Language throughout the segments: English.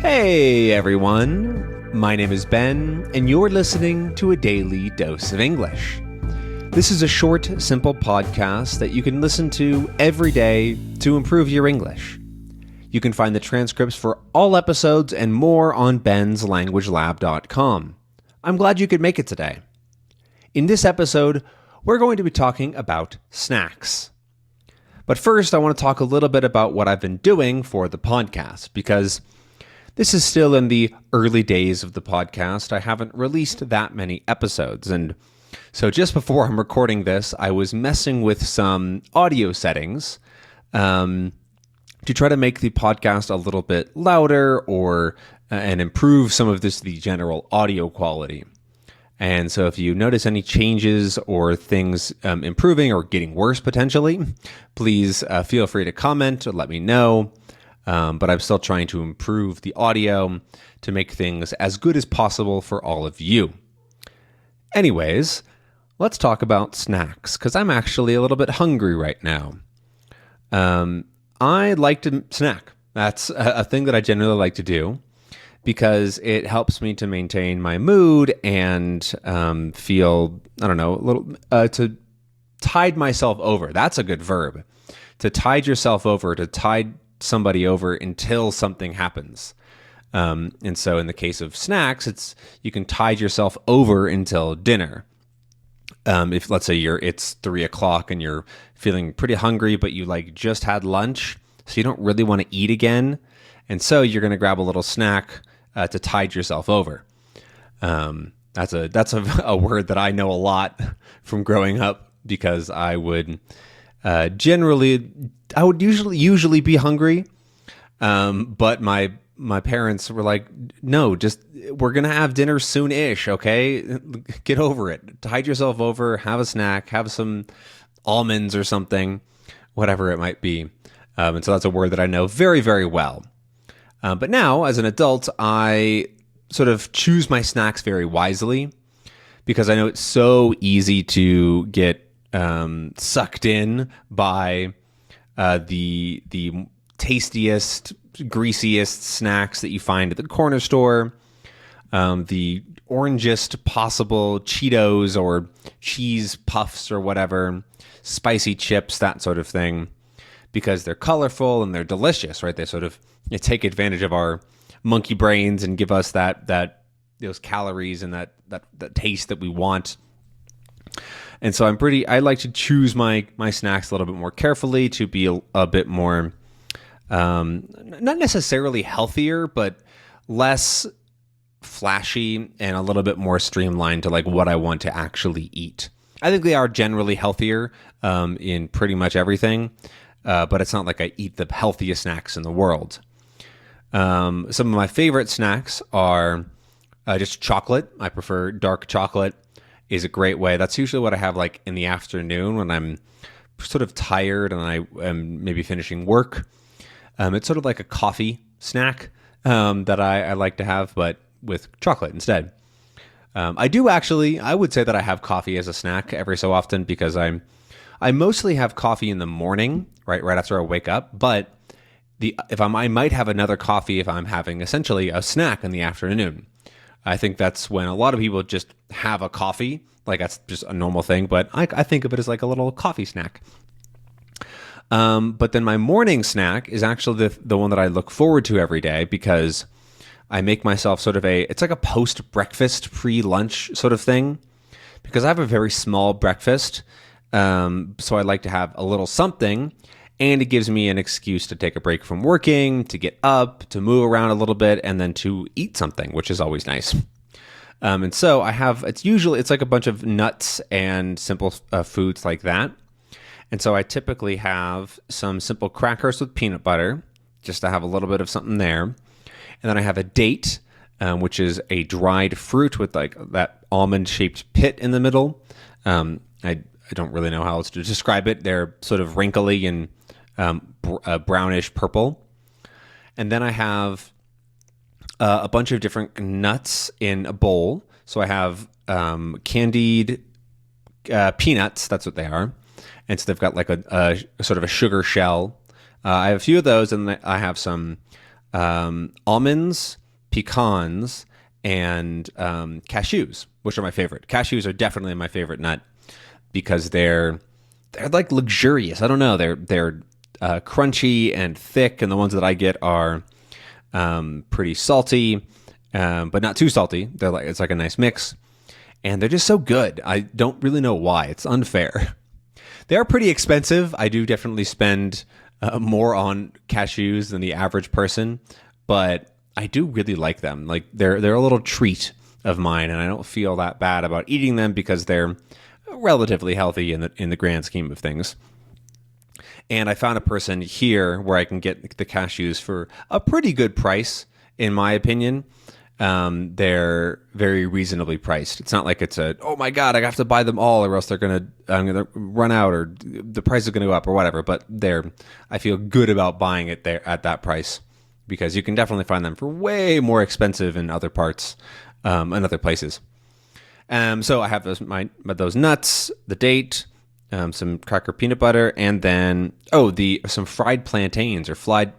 Hey everyone, my name is Ben, and you're listening to a daily dose of English. This is a short, simple podcast that you can listen to every day to improve your English. You can find the transcripts for all episodes and more on benslanguagelab.com. I'm glad you could make it today. In this episode, we're going to be talking about snacks. But first, I want to talk a little bit about what I've been doing for the podcast, because this is still in the early days of the podcast. I haven't released that many episodes, and so just before I'm recording this, I was messing with some audio settings to try to make the podcast a little bit louder and improve some of the general audio quality. And so if you notice any changes or things improving or getting worse potentially, please feel free to comment or let me know. But I'm still trying to improve the audio to make things as good as possible for all of you. Anyways, let's talk about snacks, because I'm actually a little bit hungry right now. I like to snack. That's a thing that I generally like to do because it helps me to maintain my mood and feel, a little, to tide myself over. That's a good verb. To tide yourself over, to tide somebody over until something happens. And so in the case of snacks, you can tide yourself over until dinner. If let's say it's 3:00 and you're feeling pretty hungry, but you just had lunch, so you don't really want to eat again. And so you're going to grab a little snack to tide yourself over. That's a word that I know a lot from growing up, because I would usually be hungry, but my parents were like, no, we're gonna have dinner soon-ish, okay? Get over it. Tide yourself over, have a snack, have some almonds or something, whatever it might be. And so that's a word that I know very, very well. But now, as an adult, I sort of choose my snacks very wisely, because I know it's so easy to get sucked in by the tastiest, greasiest snacks that you find at the corner store, the orangest possible Cheetos or cheese puffs or whatever, spicy chips, that sort of thing, because they're colorful and they're delicious, right? They take advantage of our monkey brains and give us those calories and that taste that we want. And so I like to choose my snacks a little bit more carefully, to be a bit more, not necessarily healthier, but less flashy and a little bit more streamlined to what I want to actually eat. I think they are generally healthier in pretty much everything, but it's not like I eat the healthiest snacks in the world. Some of my favorite snacks are just chocolate. I prefer dark chocolate. Is a great way. That's usually what I have in the afternoon when I'm sort of tired and I am maybe finishing work. It's sort of like a coffee snack that I like to have, but with chocolate instead. I would say that I have coffee as a snack every so often, because I mostly have coffee in the morning, right after I wake up. But I might have another coffee if I'm having essentially a snack in the afternoon. I think that's when a lot of people just have a coffee, that's just a normal thing, but I think of it as a little coffee snack. But then my morning snack is actually the one that I look forward to every day, because I make myself it's like a post-breakfast, pre-lunch sort of thing, because I have a very small breakfast, so I like to have a little something. And it gives me an excuse to take a break from working, to get up, to move around a little bit, and then to eat something, which is always nice. And so it's like a bunch of nuts and simple foods like that. And so I typically have some simple crackers with peanut butter, just to have a little bit of something there. And then I have a date, which is a dried fruit with that almond-shaped pit in the middle. I don't really know how else to describe it. They're sort of wrinkly and brownish purple. And then I have a bunch of different nuts in a bowl. So I have candied peanuts, that's what they are. And so they've got a sort of a sugar shell. I have a few of those, and I have some almonds, pecans, and cashews, which are my favorite. Cashews are definitely my favorite nut because they're like luxurious. I don't know. They're crunchy and thick, and the ones that I get are pretty salty, but not too salty. It's like a nice mix, and they're just so good. I don't really know why. It's unfair. They are pretty expensive. I do definitely spend more on cashews than the average person, but I do really like them. Like they're a little treat of mine, and I don't feel that bad about eating them because they're relatively healthy in the grand scheme of things. And I found a person here where I can get the cashews for a pretty good price, in my opinion. They're very reasonably priced. It's not like it's oh my God, I have to buy them all or else I'm gonna run out or the price is gonna go up or whatever. But I feel good about buying it there at that price because you can definitely find them for way more expensive in other parts, and other places. So I have those nuts, the date, some cracker peanut butter, and then some fried plantains or fried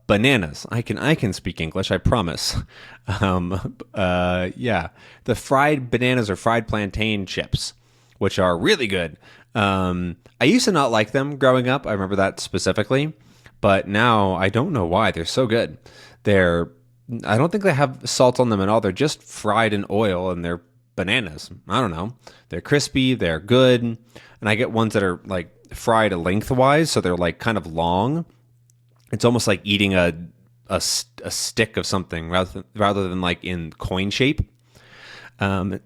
bananas. I can speak English, I promise. Yeah, the fried bananas or fried plantain chips, which are really good. I used to not like them growing up. I remember that specifically, but now I don't know why. They're so good. I don't think they have salt on them at all. They're just fried in oil and they're bananas. I don't know. They're crispy. They're good. And I get ones that are like fried lengthwise. So they're like kind of long. It's almost like eating a stick of something rather than like in coin shape. And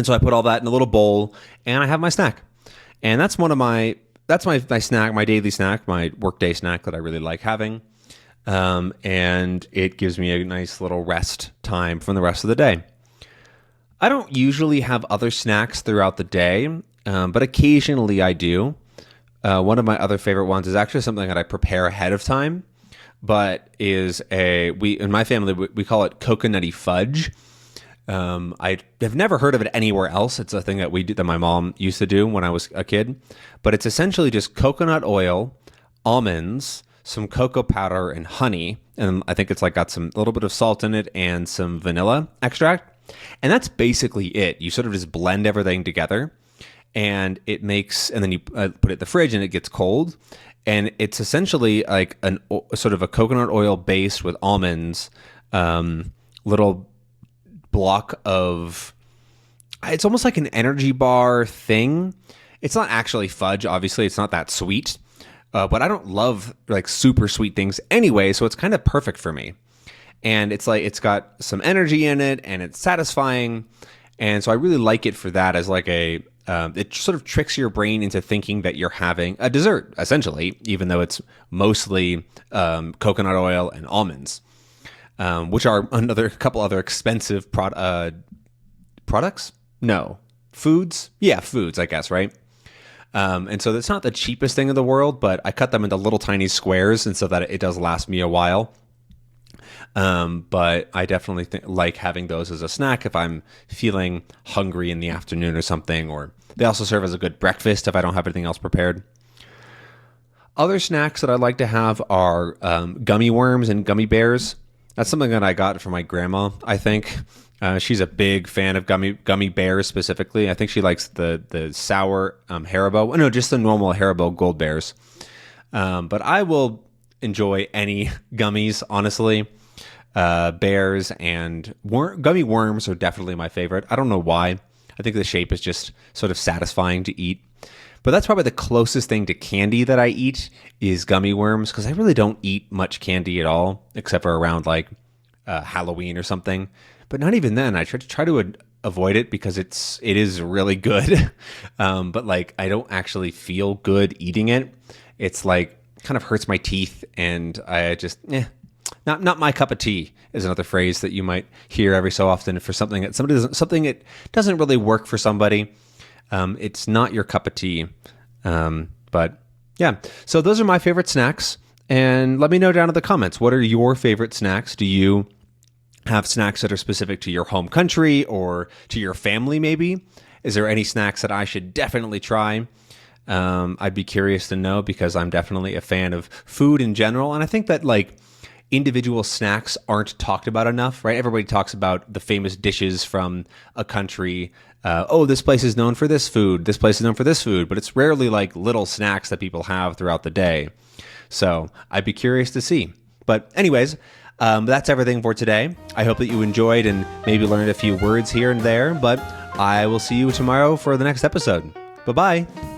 so I put all that in a little bowl and I have my snack. And that's my snack, my daily snack, my workday snack that I really like having. And it gives me a nice little rest time from the rest of the day. I don't usually have other snacks throughout the day, but occasionally I do. One of my other favorite ones is actually something that I prepare ahead of time, but in my family, we call it coconutty fudge. I have never heard of it anywhere else. It's a thing that my mom used to do when I was a kid, but it's essentially just coconut oil, almonds, some cocoa powder and honey. And I think it's like got some little bit of salt in it and some vanilla extract. And that's basically it. You sort of just blend everything together and then you put it in the fridge and it gets cold. And it's essentially like sort of a coconut oil based with almonds, little block of, it's almost like an energy bar thing. It's not actually fudge. Obviously it's not that sweet. But I don't love like super sweet things anyway, so it's kind of perfect for me. And it's like it's got some energy in it, and it's satisfying, and so I really like it for that as like it sort of tricks your brain into thinking that you're having a dessert, essentially, even though it's mostly coconut oil and almonds, which are a couple other expensive products. No, foods. Yeah, foods, I guess, right? And so it's not the cheapest thing in the world, but I cut them into little tiny squares and so that it does last me a while. But I definitely like having those as a snack if I'm feeling hungry in the afternoon or something, or they also serve as a good breakfast if I don't have anything else prepared. Other snacks that I like to have are gummy worms and gummy bears. That's something that I got from my grandma, I think. She's a big fan of gummy bears specifically. I think she likes the sour Haribo. No, just the normal Haribo Gold Bears. But I will enjoy any gummies, honestly. Bears and gummy worms are definitely my favorite. I don't know why. I think the shape is just sort of satisfying to eat. But that's probably the closest thing to candy that I eat is gummy worms, because I really don't eat much candy at all, except for around like Halloween or something. But not even then. I try to avoid it because it is really good. But like I don't actually feel good eating it. It's like kind of hurts my teeth, and I just not my cup of tea is another phrase that you might hear every so often for something that doesn't really work for somebody. It's not your cup of tea. But yeah, so those are my favorite snacks. And let me know down in the comments, what are your favorite snacks? Do you have snacks that are specific to your home country or to your family maybe? Is there any snacks that I should definitely try? I'd be curious to know, because I'm definitely a fan of food in general. And I think that like individual snacks aren't talked about enough, right? Everybody talks about the famous dishes from a country. Oh, this place is known for this food. This place is known for this food. But it's rarely like little snacks that people have throughout the day. So I'd be curious to see. But anyways, that's everything for today. I hope that you enjoyed and maybe learned a few words here and there. But I will see you tomorrow for the next episode. Bye-bye.